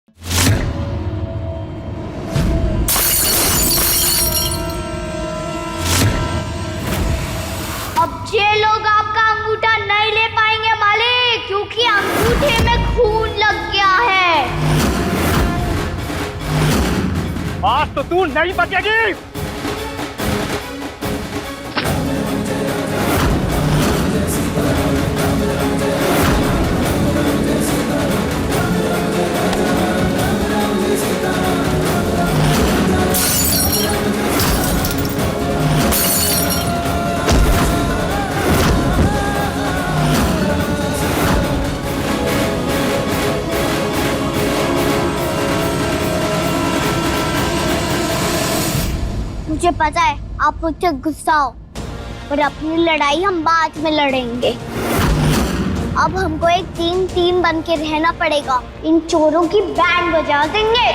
अब ये लोग आपका अंगूठा नहीं ले पाएंगे मालिक, क्योंकि अंगूठे में खून लग गया है। आज तो तू नहीं बचेगी। मुझे पता है आप मुझसे गुस्सा हो, पर अपनी लड़ाई हम बाद में लड़ेंगे। अब हमको एक टीम बन के रहना पड़ेगा। इन चोरों की बैंड बजा देंगे।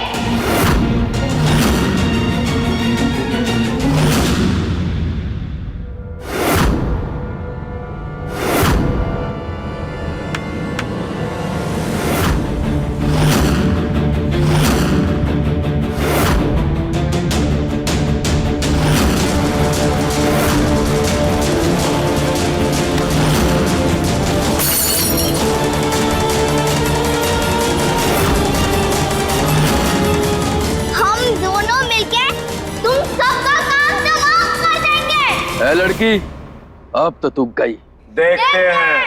है लड़की, अब तो तू गई। देखते हैं।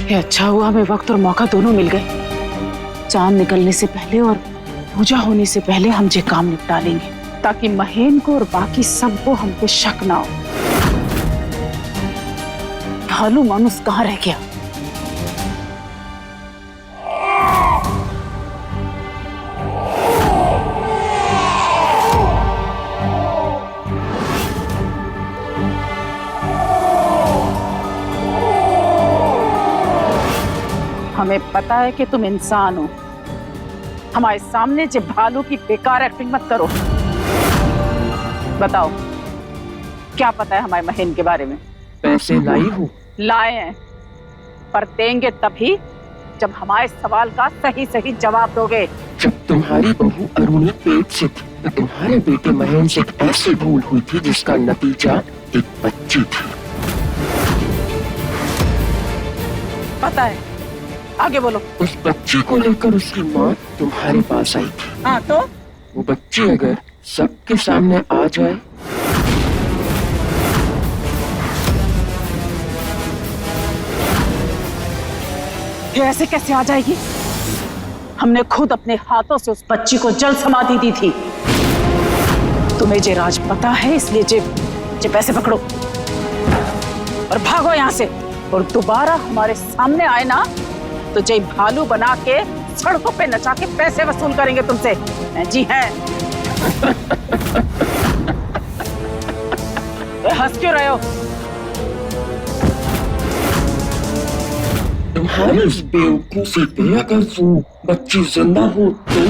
ये अच्छा हुआ हमें वक्त और मौका दोनों मिल गए। चांद निकलने से पहले और पूजा होने से पहले हम ये काम निपटा लेंगे, ताकि महेन को और बाकी सबको हम पे शक ना हो। भालू मानुस कहाँ रह गया? हमें पता है कि तुम इंसान हो। हमारे सामने जे भालू की बेकार एक्टिंग मत करो। बताओ, क्या पता है हमारे महेन के बारे में? पैसे लाई हूँ। लाए हैं, पर देंगे तभी जब हमारे सवाल का सही सही जवाब दोगे। जब तुम्हारी बहू अरुणी पेट से थी तो तुम्हारे बेटे महेन से एक ऐसी भूल हुई थी जिसका नतीजा एक बच्ची थी। पता है, आगे बोलो। उस बच्ची को लेकर उसकी माँ तुम्हारे पास आई थी। हाँ तो? वो बच्ची अगर सबके सामने आ जाए ये ऐसे कैसे आ जाएगी? हमने खुद अपने हाथों से उस बच्ची को जल समाधि दी थी। तुम्हें जे राज पता है, इसलिए जे पैसे पकड़ो और भागो यहाँ से। और दोबारा हमारे सामने आए ना तो जय भालू बना के सड़कों पे नचा के पैसे वसूल करेंगे तुमसे। जी है। हंस क्यों रहे हो? तुम्हारी इस बेवकूफी पे अगर वो बच्ची जिंदा हो तो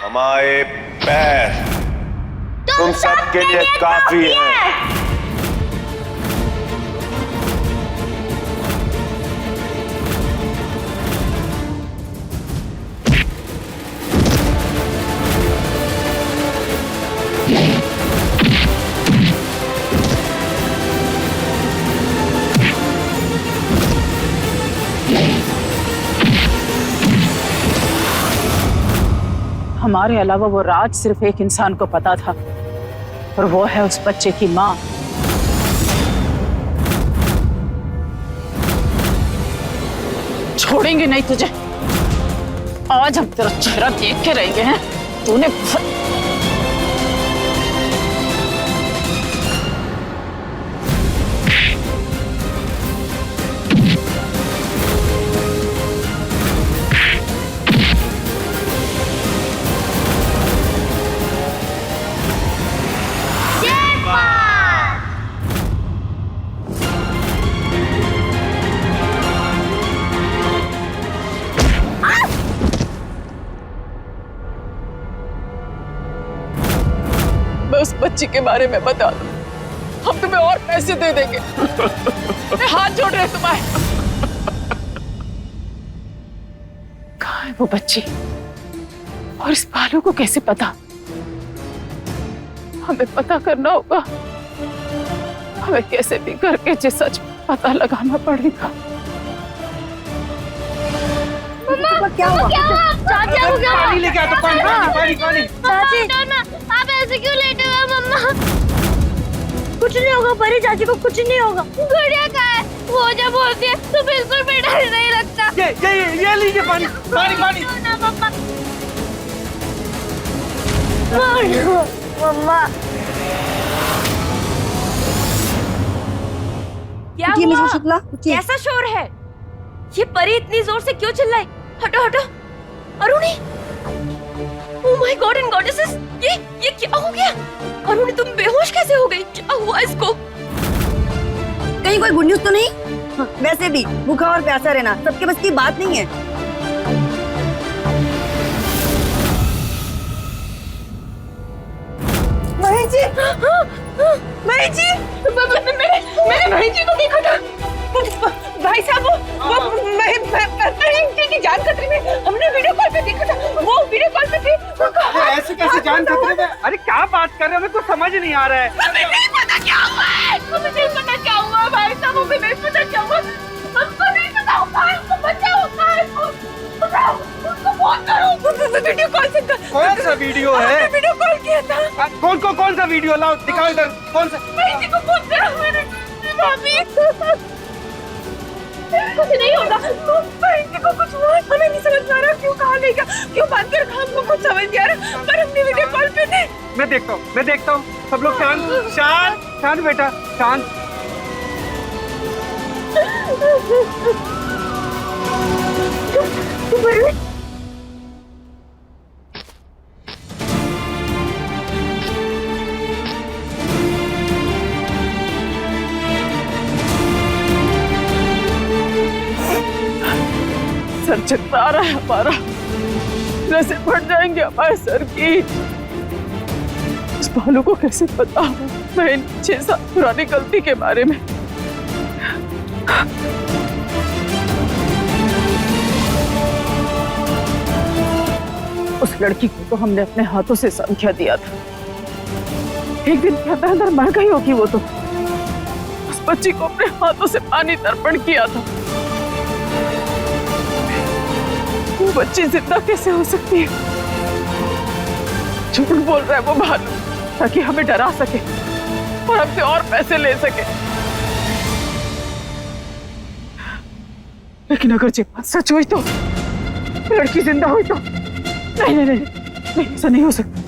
हमारे पैर तुम सबके लिए काफी है। हमारे अलावा वो राज सिर्फ एक इंसान को पता था, और वो है उस बच्चे की माँ। छोड़ेंगे नहीं तुझे, आज हम तेरा चेहरा देख के रहेंगे हैं। तूने उस बच्ची के बारे में बता दो, हम तुम्हें और पैसे दे देंगे। मैं हाथ जोड़ रहे तुम्हारे। कहाँ है वो बच्ची और इस बालू को कैसे पता? हमें पता करना होगा। हमें कैसे भी करके ये सच पता लगाना पड़ेगा। क्या हुआ? चाची हो गया? पानी लेके आ तो पानी। चाची आप ऐसे क्यों लेटे हुए मम्मा? कुछ नहीं होगा परी, चाची को कुछ नहीं होगा। गुड़िया कहाँ है? वो जब बोलती है तो बिल्कुल भी डर नहीं लगता। ये लीजिए पानी। ना मम्मा। मम्मा क्या हुआ? शुक्ला कैसा शोर है? ये परी इतनी जोर से क्यों चिल्लाई? हटो हटो। Aruni, oh my God and goddesses, ये क्या हो गया? अरुणी तुम बेहोश कैसे हो गई? क्या हुआ इसको? कहीं कोई गुड न्यूज तो नहीं? वैसे भी भूखा और प्यासा रहना सबके बस की बात नहीं है। महेश जी, महेश जी, मैंने महेश जी को देखा था। भाई साहब वो महेश की जान खतरे में, हमने वीडियो कॉल पे देखा था। वो वीडियो कॉल पे थे। ऐसे कैसे जान खतरे में? अरे क्या बात कर रहे हो? हमें कुछ समझ नहीं आ रहा है। हमें नहीं पता क्या हुआ है। हमें नहीं पता क्या हुआ भाई साहब, हमें नहीं पता क्या हुआ। हमको नहीं पता होगा, हमको बच्चा होगा। वीडियो कॉल से कौन सा वीडियो है? वीडियो कॉल किया था। कौन सा वीडियो? लाओ दिखाओ इधर। कौन सा? महेश जी को फोन करा मैंने। भाभी कुछ नहीं होगा। महेश जी को कुछ हुआ, हमें नहीं समझ आ रहा क्यों कहा नहीं गया, क्यों बात कर रखा, हमको कुछ समझ नहीं आ रहा। पर हमने वीडियो कॉल पे थे। मैं देखता हूँ। सब लोग शांत बेटा, शांत। सर चिल्ला रहा है हमारा, जैसे फट जाएंगे हमारे सर की। उस बालू को कैसे पता हो मैं इन 6 साल पुरानी गलती के बारे में? उस लड़की को तो हमने अपने हाथों से संख्या दिया था। एक दिन के अंदर मर गई होगी वो तो। उस बच्ची को अपने हाथों से पानी तर्पण किया था। वो बच्ची जिंदा कैसे हो सकती है? झूठ बोल रहा है वो भालू, ताकि हमें डरा सके और हमसे और पैसे ले सके। लेकिन अगर ये बात सच हुई तो, लड़की जिंदा हुई तो, नहीं, ऐसा नहीं हो सकता।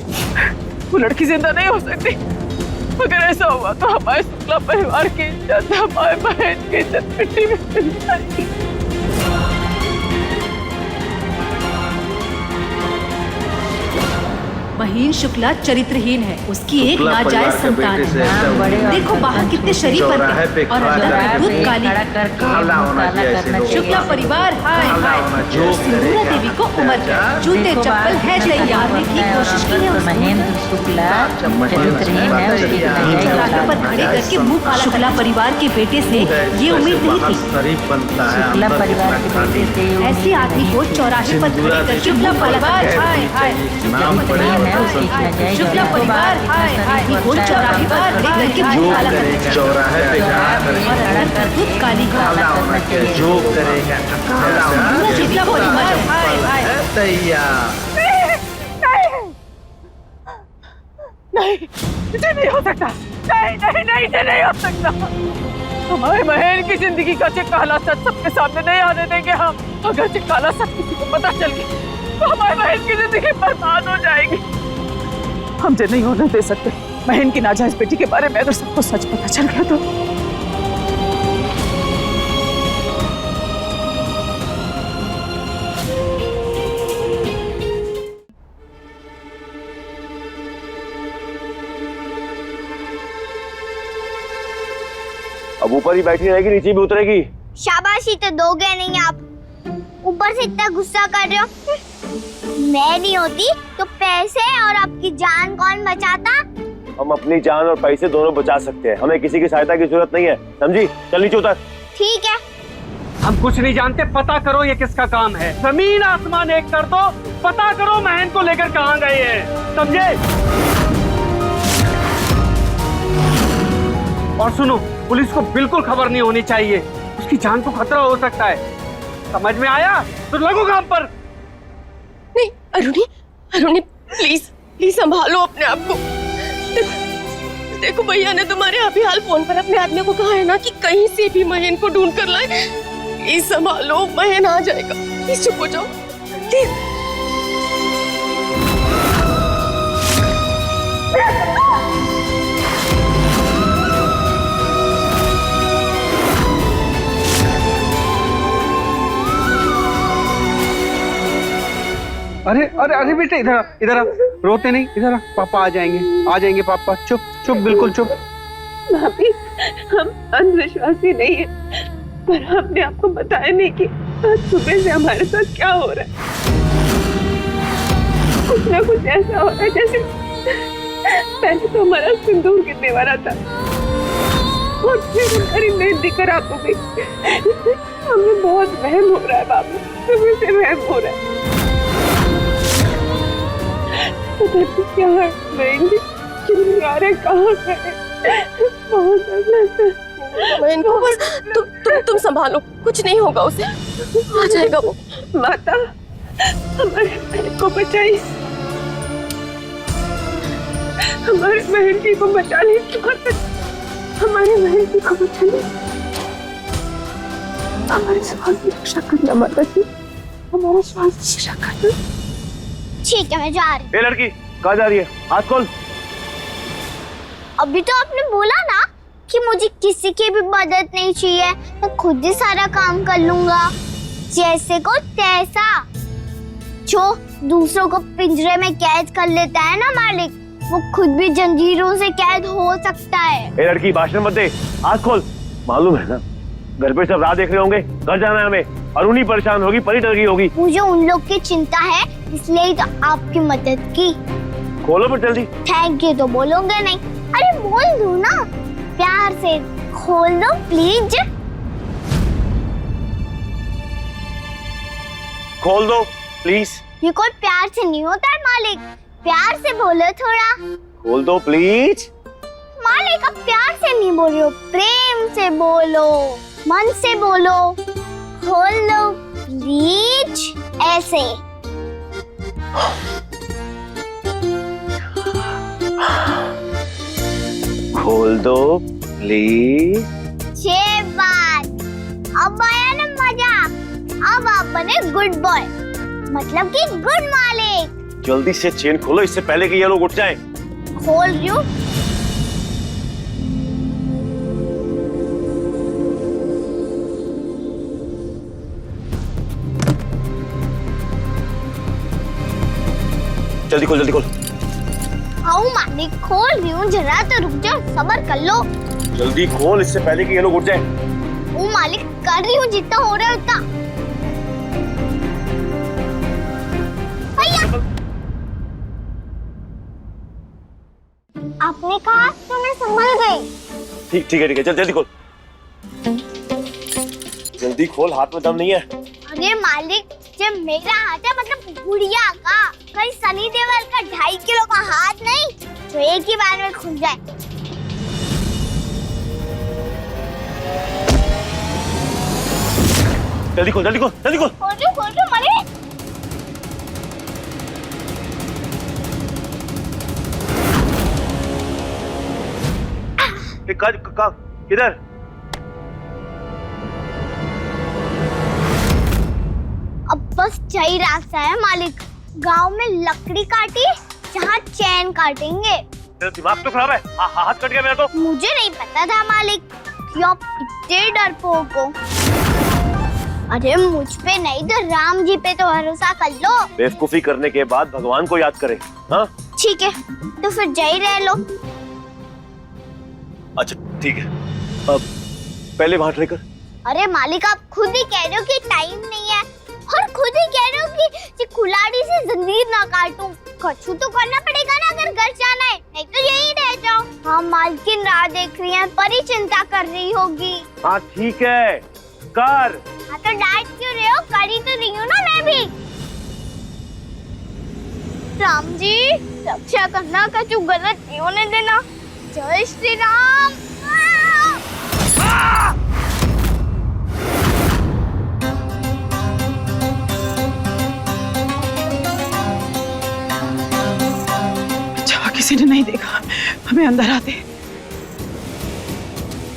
वो लड़की जिंदा नहीं हो सकती। अगर ऐसा हुआ तो हमारे शुक्ला परिवार की इज्जत, हमारे बहन की इज्जत मिट्टी में मिल जाएगी। महीन शुक्ला चरित्रहीन है, उसकी एक नाजायज संतान है। देखो बाहर कितने शरीफ बनते और अंदर अद्भुत काली। शुक्ला परिवार हाय हाय। सिंदूरा देवी को उम्र जूते चप्पल है तैयार की कोशिश की है। महेंद्र शुक्ला चरित्रहीन है, उसकी चौराहे पर खड़े करके मुंह काला। शुक्ला परिवार के बेटे से ये उम्मीद नहीं थी। शुक्ला परिवार के बेटे से ऐसे आदमी को चौराहे पर खड़े करके शुक्ला परिवार हाय हाय। शुक्ला परिवार हाय हाय। वो चौराहे पर खड़े करके मुंह काला करके चौराहे पे अद्भुत काली जो करेगा शुक्ला परिवार हाय हाय। नहीं, ये नहीं हो सकता। नहीं, ये नहीं हो सकता। हमारे बहन की जिंदगी का काला सच सबके सामने नहीं आने देंगे हम। अगर काला सच किसी को पता चल गया तो हमारी बहन की जिंदगी बर्बाद हो जाएगी। हम जे नहीं होने दे सकते। बहन की नाजायज बेटी के बारे में अगर सबको सच पता चल गया तो अब ऊपर ही बैठी रहेगी, नीचे भी उतरेगी। शाबाशी तो दोगे नहीं आप, ऊपर से इतना गुस्सा कर रहे हो। मैं नहीं होती तो पैसे और आपकी जान कौन बचाता? हम अपनी जान और पैसे दोनों बचा सकते हैं, हमें किसी की सहायता की जरूरत नहीं है, समझी? चल नीचे उतर। ठीक है। हम कुछ नहीं जानते, पता करो ये किसका काम है। जमीन आसमान एक कर दो, पता करो महन को लेकर कहाँ गए हैं, समझे? और सुनो, पुलिस को बिल्कुल खबर नहीं होनी चाहिए, उसकी जान को खतरा हो सकता है। समझ में आया? तो लगो काम पर। नहीं अरुणी प्लीज प्लीज संभालो अपने आप को। देखो भैया ने तुम्हारे अभी हाल फोन पर अपने आदमी को कहा है ना कि कहीं से भी महन को ढूंढ कर लाए। प्लीज संभालो, महन आ जाएगा। प्लीज चुप हो जाओ प्लीज। अरे अरे अरे बेटे इधर इधर रोते नहीं, इधर पापा आ जाएंगे पापा। चुप चुप, बिल्कुल चुप। भाभी, हम अंधविश्वासी नहीं है, पर हमने आपको बताया नहीं कि आज सुबह से हमारे साथ क्या हो रहा है। कुछ ना कुछ ऐसा हो रहा है जैसे पहले तो हमारा सिंदूर गिरने वाला था और फिर हमारी मेहंदी खराब हो गई। हमें बहुत वहम हो रहा है बाबू, सुबह से वहम हो रहा है। पता नहीं क्या रहेंगे, चिल्लारे कहाँ गए, बहुत बहन को बस तुम संभालो, कुछ नहीं होगा उसे, आ जाएगा वो। माता, हमारे बहन को बचाइए, हमारे बहन जी को बचा लीजिए, हमारे बहन जी को बचा लीजिए, हमारे स्वास्थ्य की रक्षा करना माता जी, हमारे स्वास्थ्य की रक्षा करना। ठीक है, मैं जा रही हूँ। ए लड़की, कहाँ जा रही है? हाथ खोल। अभी तो आपने बोला ना कि मुझे किसी की भी मदद नहीं चाहिए, मैं खुद ही सारा काम कर लूंगा। जैसे को तैसा, जो दूसरों को पिंजरे में कैद कर लेता है ना मालिक, वो खुद भी जंजीरों से कैद हो सकता है। ए लड़की, भाषण मत दे, हाथ खोल। मालूम है ना, घर पे सब राह देख रहे होंगे, घर जाना है हमें। अरुणी परेशान होगी, परी डर गई होगी। मुझे उन लोग की चिंता है, इसलिए ही तो आपकी मदद की। खोलो फिर जल्दी। थैंक यू तो बोलोगे नहीं? अरे बोल दो ना, प्यार से खोल दो प्लीज। खोल दो प्लीज। ये कोई प्यार से नहीं होता है मालिक, प्यार से बोलो थोड़ा। खोल दो प्लीज। मालिक, अब प्यार से नहीं बोल रहे हो, प्रेम से बोलो, मन से बोलो। खोल लो प्लीज, ऐसे। खोल दो प्लीज। ये बात, अब आया ना मजा। अब आप बने गुड बॉय, मतलब कि गुड मालिक। जल्दी से चेन खोलो, इससे पहले कि ये लोग उठ जाएं। खोल रही हूँ। जल्दी खोल, जल्दी खोल। आओ मालिक, खोल रही हूँ, जरा तो रुक जाओ, सब्र कर लो। जल्दी खोल, इससे पहले कि ये लोग उठ जाएं। ओ मालिक, कर रही हूँ, जितना हो रहा है उतना। भैया, आपने कहा तो मैं संभल गई। ठीक है ठीक है, जल्दी खोल, जल्दी खोल, हाथ में दम नहीं है। अरे मालिक, जब मेरा हाथ है मतलब गुड़िया का, कहीं सनी देओल का 2.5 किलो का हाथ नहीं जो एक ही बार में खुल जाए। जल्दी खोल, जल्दी खोल, जल्दी खोल। खोल दो मालिक। किधर? अब बस सही रास्ता है मालिक। गांव में लकड़ी काटी, जहाँ चैन काटेंगे। तेरा दिमाग तो खराब है। हाथ कट गया मेरा तो। मुझे नहीं पता था मालिक कि आप इतने डरपोक हो। अरे मुझ पे नहीं तो राम जी पे तो भरोसा कर लो। बेवकूफी करने के बाद भगवान को याद करे। हाँ ठीक है, तो फिर जय रह लो। अच्छा ठीक है, अब पहले वहां ट्राई कर। अरे मालिक, आप खुद ही कह रहे हो कि टाइम नहीं है, और खुद ही कह रहे हो कि कुल्हाड़ी से जंजीर ना काटूं। कछु तो करना पड़ेगा ना अगर घर जाना है, नहीं तो यही रह जाओ। हाँ, मालकिन राह देख रही है, परी चिंता कर रही होगी। हाँ ठीक है, कर। हाँ तो डांट क्यों रहे हो? कर ही तो रही हूँ ना मैं भी। राम जी, रक्षा करना, कछु गलत नहीं होने देना। जय श्री राम। किसी ने नहीं देखा, हमें अंदर आते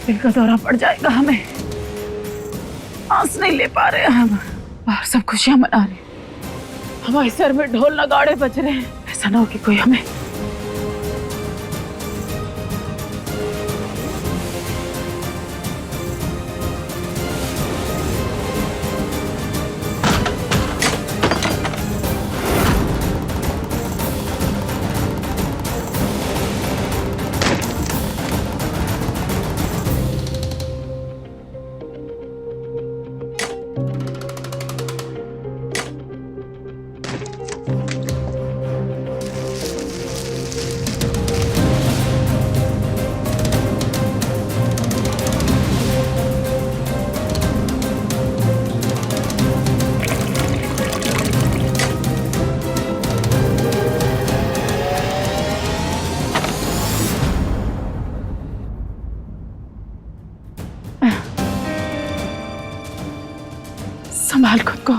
दिल का दौरा पड़ जाएगा। हमें सांस नहीं ले पा रहे हम। बाहर सब खुशियां मना रहे, हमारे सर में ढोल नगाड़े बज रहे हैं। ऐसा ना हो कि कोई हमें संभाल खुद को।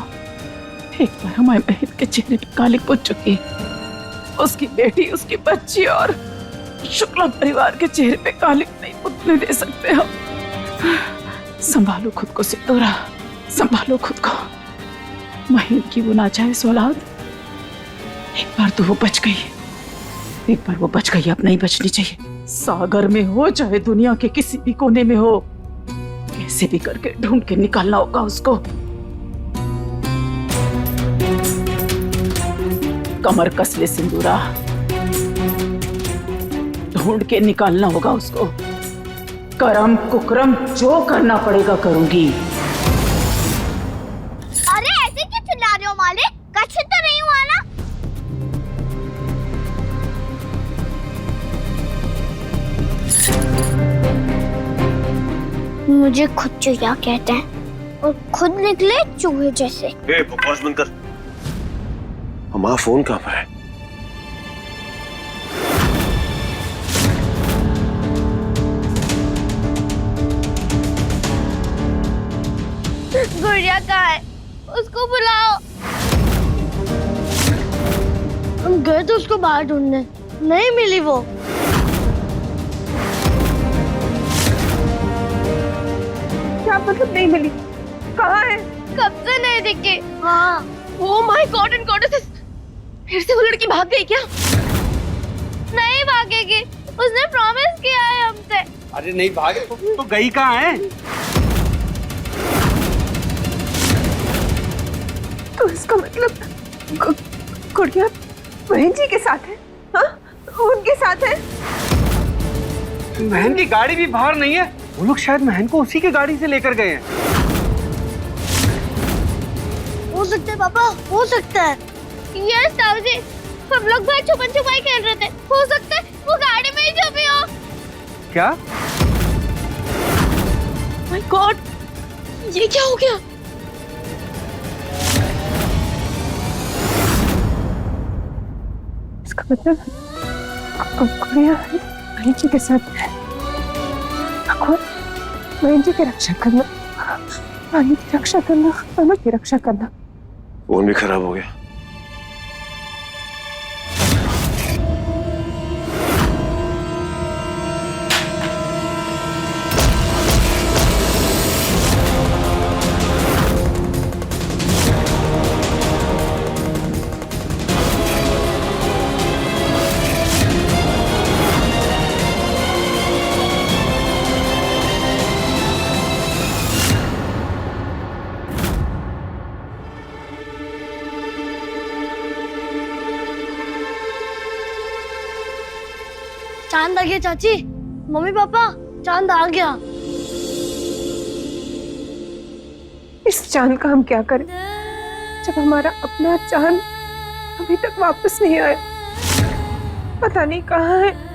एक बार हमारे बहन के चेहरे पर काली पुत चुकी है। उसकी बेटी, उसकी बच्ची और शुक्ला परिवार के चेहरे पे काली नहीं पुतने दे सकते हम। संभालो खुद को सिंदूरा, संभालो खुद को। महीन की वो नाजायज औलाद, एक बार तो वो बच गई, एक बार वो बच गई, अब नहीं बचनी चाहिए। सागर में हो चाहे दुनिया के किसी भी कोने में हो, कैसे भी करके ढूंढ के निकालना होगा उसको। कमर कस ले सिंदूरा, ढूंढ के निकालना होगा उसको। करम कुकरम जो करना पड़ेगा करूंगी। अरे ऐसे क्यों चिल्ला रहे हो मालिक? कछ तो नहीं हुआ ना? मुझे खुद चूहा कहते हैं और खुद निकले चूहे जैसे। ए, बकवास बंद कर। हमारा फोन कहाँ पर है? गुड़िया कहाँ है? उसको बुलाओ। हम गए तो उसको बाहर ढूंढने, नहीं मिली वो। क्या मतलब नहीं मिली? कहाँ है? कब से नहीं दिखी। हाँ। Oh my God and goddesses, फिर से वो लड़की भाग गई क्या? नहीं भागेगी, उसने प्रॉमिस किया है हमसे। अरे नहीं भागे तो गई कहाँ है? तो इसका मतलब गुड़िया बहन जी के साथ है? हाँ, उनके साथ है। महन की गाड़ी भी बाहर नहीं है, वो लोग शायद महन को उसी की गाड़ी से लेकर गए हैं। हो सकता है पापा, हो सकता है। यस ताऊजी, हम लोग बाहर छुपन छुपाई खेल रहे थे, हो सकता है वो गाड़ी में ही छुपी हो। क्या? माय गॉड, ये क्या हो गया? इसका मतलब गुड़िया बहन जी के साथ है। बहन जी की रक्षा करना, बहन की रक्षा करना, दोनों की रक्षा करना। फोन भी खराब हो गया। चांद आ गया चाची। मम्मी पापा, चांद आ गया। इस चांद का हम क्या करें जब हमारा अपना चांद अभी तक वापस नहीं आया। पता नहीं कहाँ है।